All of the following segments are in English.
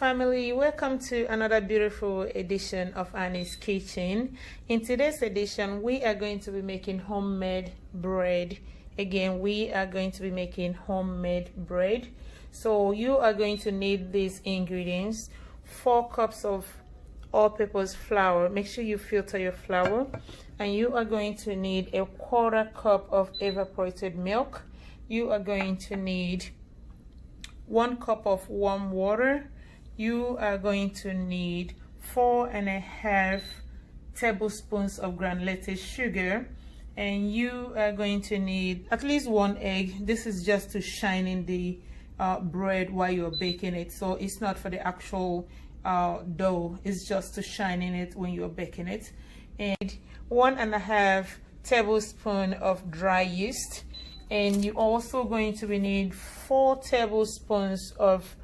family, welcome to another beautiful edition of Annie's Kitchen. In today's edition, we are going to be making homemade bread. Again, we are going to be making homemade bread. So you are going to need these ingredients: 4 cups of all-purpose flour. Make sure you filter your flour. And you are going to need a 1/4 cup of evaporated milk. You are going to need 1 cup of warm water. You are going to need 4.5 tablespoons of granulated sugar, and you are going to need at least 1 egg. This is just to shine in the bread while you're baking it, so it's not for the actual dough, it's just to shine in it when you're baking it. And 1.5 tablespoons of dry yeast. And you're also going to need 4 tablespoons of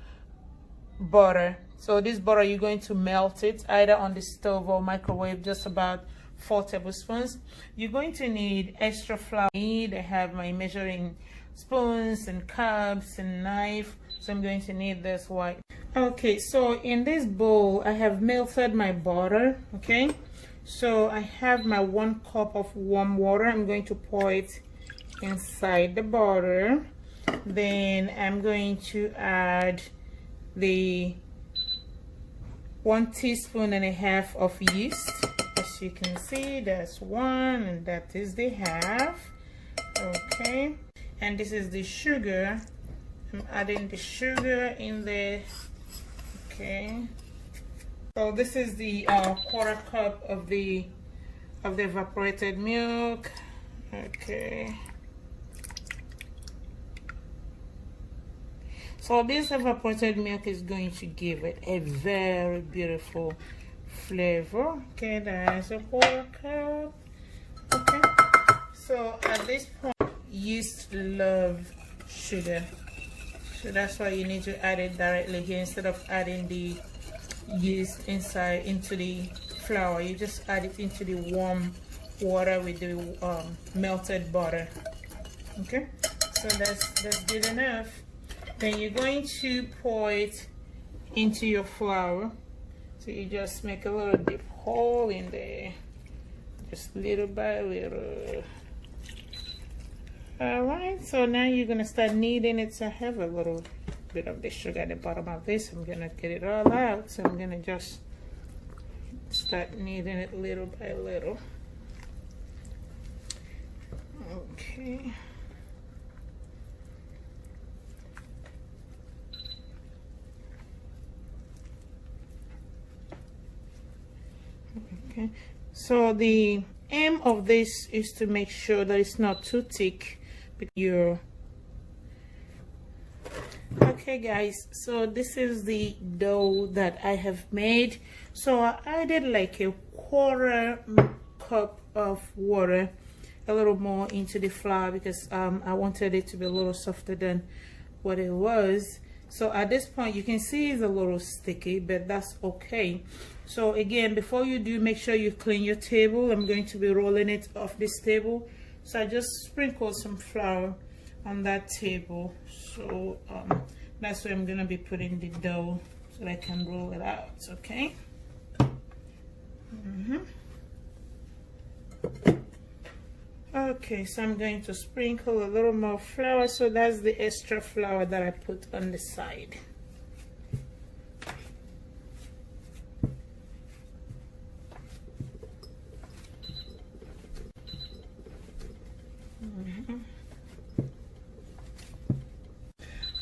butter. So this butter, you're going to melt it either on the stove or microwave, just about 4 tablespoons. You're going to need extra flour. I have my measuring spoons and cups and knife, so I'm going to need this white. Okay, so in this bowl I have melted my butter. Okay, so I have my 1 cup of warm water. I'm going to pour it inside the butter. Then I'm going to add the 1.5 teaspoons of yeast. As you can see, that's 1 and that is the half. Okay, and this is the sugar. I'm adding the sugar in there. Okay, so this is the 1/4 cup of the evaporated milk. Okay, so this evaporated milk is going to give it a very beautiful flavor. Okay, that's a 1/4 cup. Okay, so at this point, yeast love sugar, so that's why you need to add it directly here instead of adding the yeast inside into the flour. You just add it into the warm water with the melted butter. Okay, so that's good enough. Then you're going to pour it into your flour. So you just make a little deep hole in there, just little by little. All right, so now you're gonna start kneading it. So I have a little bit of the sugar at the bottom of this. I'm gonna get it all out, so I'm gonna just start kneading it little by little. Okay, okay, so the aim of this is to make sure that it's not too thick. Okay guys, so this is the dough that I have made. So I added like a 1/4 cup of water, a little more into the flour, because I wanted it to be a little softer than what it was. So at this point you can see it's a little sticky, but that's okay. So again, before you do, make sure you clean your table. I'm going to be rolling it off this table, so I just sprinkle some flour on that table. So that's where I'm gonna be putting the dough so that I can roll it out. Okay. Okay, so I'm going to sprinkle a little more flour. So that's the extra flour that I put on the side.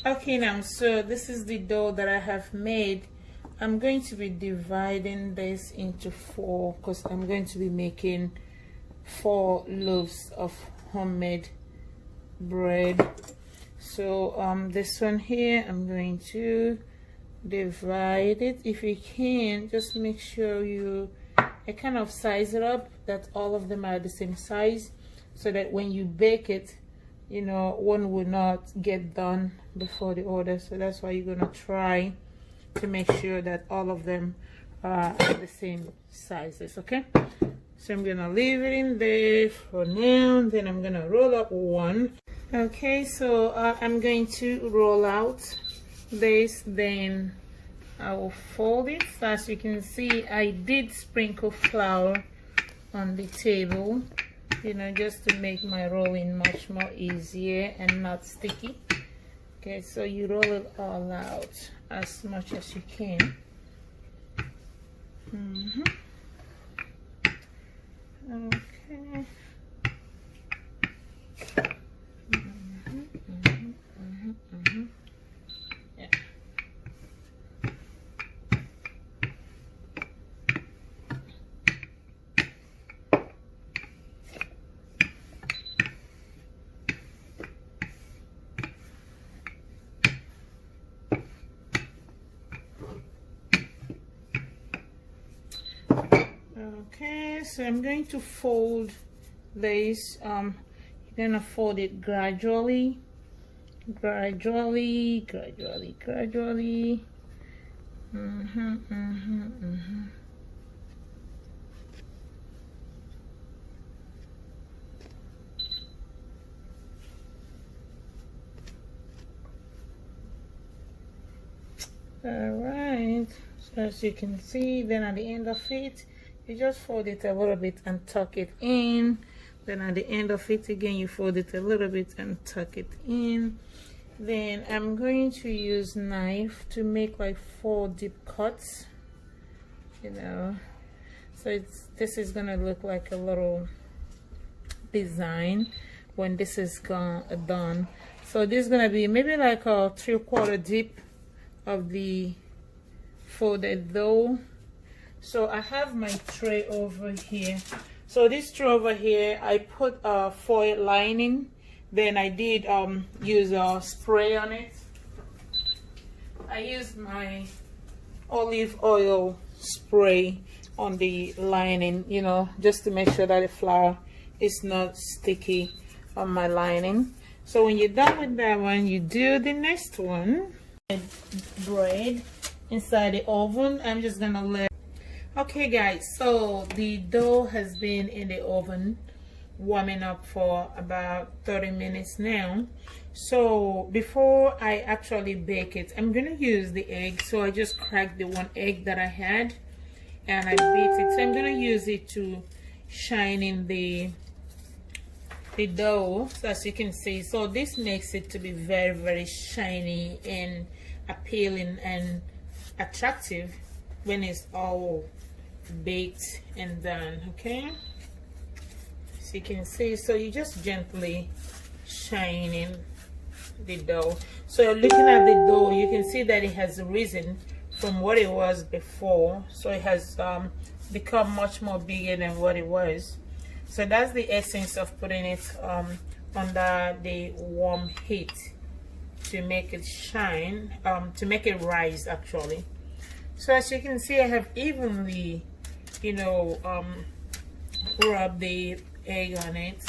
Okay, now so this is the dough that I have made. I'm going to be dividing this into 4 because I'm going to be making 4 loaves of homemade bread. So this one here, I'm going to divide it. If you can, just make sure you kind of size it up that all of them are the same size, so that when you bake it, you know, one will not get done before the other. So that's why you're gonna try to make sure that all of them are the same sizes. Okay, so I'm gonna leave it in there for now. Then I'm gonna roll up one. Okay, so I'm going to roll out this, then I will fold it. So as you can see, I did sprinkle flour on the table, you know, just to make my rolling much more easier and not sticky. Okay, so you roll it all out as much as you can. Okay. Yeah. Okay, so I'm going to fold this. You're gonna fold it gradually. All right, so as you can see, then at the end of it, you just fold it a little bit and tuck it in. Then at the end of it again, you fold it a little bit and tuck it in. Then I'm going to use knife to make like 4 deep cuts, you know, so this is gonna look like a little design when this is done. So this is gonna be maybe like a 3/4 deep of the folded dough. So I have my tray over here. So this tray over here, I put a foil lining. Then I did use a spray on it. I used my olive oil spray on the lining, you know, just to make sure that the flour is not sticky on my lining. So when you're done with that one, you do the next one. Bread inside the oven. I'm just gonna let. Okay guys, so the dough has been in the oven warming up for about 30 minutes now. So before I actually bake it, I'm gonna use the egg. So I just cracked the 1 egg that I had and I beat it. So I'm gonna use it to shine in the dough, so as you can see. So this makes it to be very, very shiny and appealing and attractive when it's all baked and done. Okay, so you can see, so you just gently shine in the dough. So you're looking at the dough, you can see that it has risen from what it was before. So it has become much more bigger than what it was. So that's the essence of putting it under the warm heat, to make it shine, to make it rise actually. So as you can see, I have evenly, you know, rubbed the egg on it.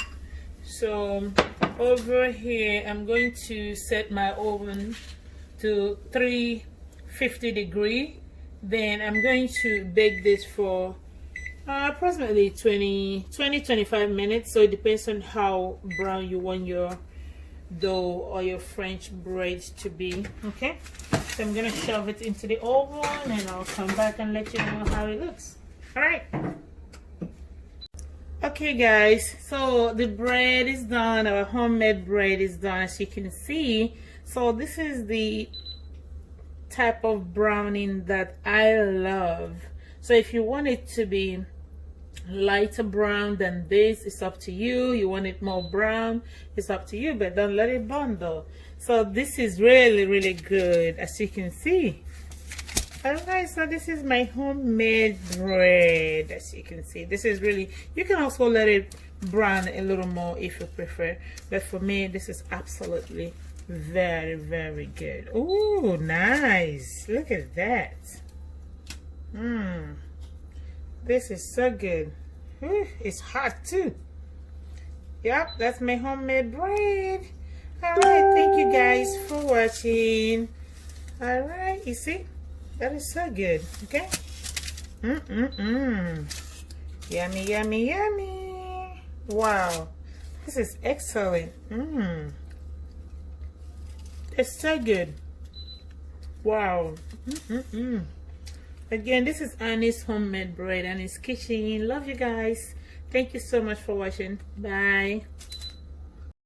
So over here, I'm going to set my oven to 350 degrees. Then I'm going to bake this for approximately 20-25 minutes. So it depends on how brown you want your dough or your French bread to be. Okay, so I'm gonna shove it into the oven and I'll come back and let you know how it looks. All right. Okay guys, so the bread is done. Our homemade bread is done, as you can see. So this is the type of browning that I love. So if you want it to be lighter brown than this, it's up to you. You want it more brown, it's up to you, but don't let it burn though. So this is really, really good, as you can see. Alright, so this is my homemade bread, as you can see. This is really, you can also let it brown a little more if you prefer, but for me this is absolutely very, very good. Ooh, nice. Look at that. This is so good. Ooh, it's hot too. Yep, that's my homemade bread. Alright, thank you guys for watching. Alright, you see, that is so good. Okay. Yummy, yummy, yummy. Wow, this is excellent. It's so good. Wow. Again, this is Annie's homemade bread, Annie's kitchen. Love you guys. Thank you so much for watching. Bye.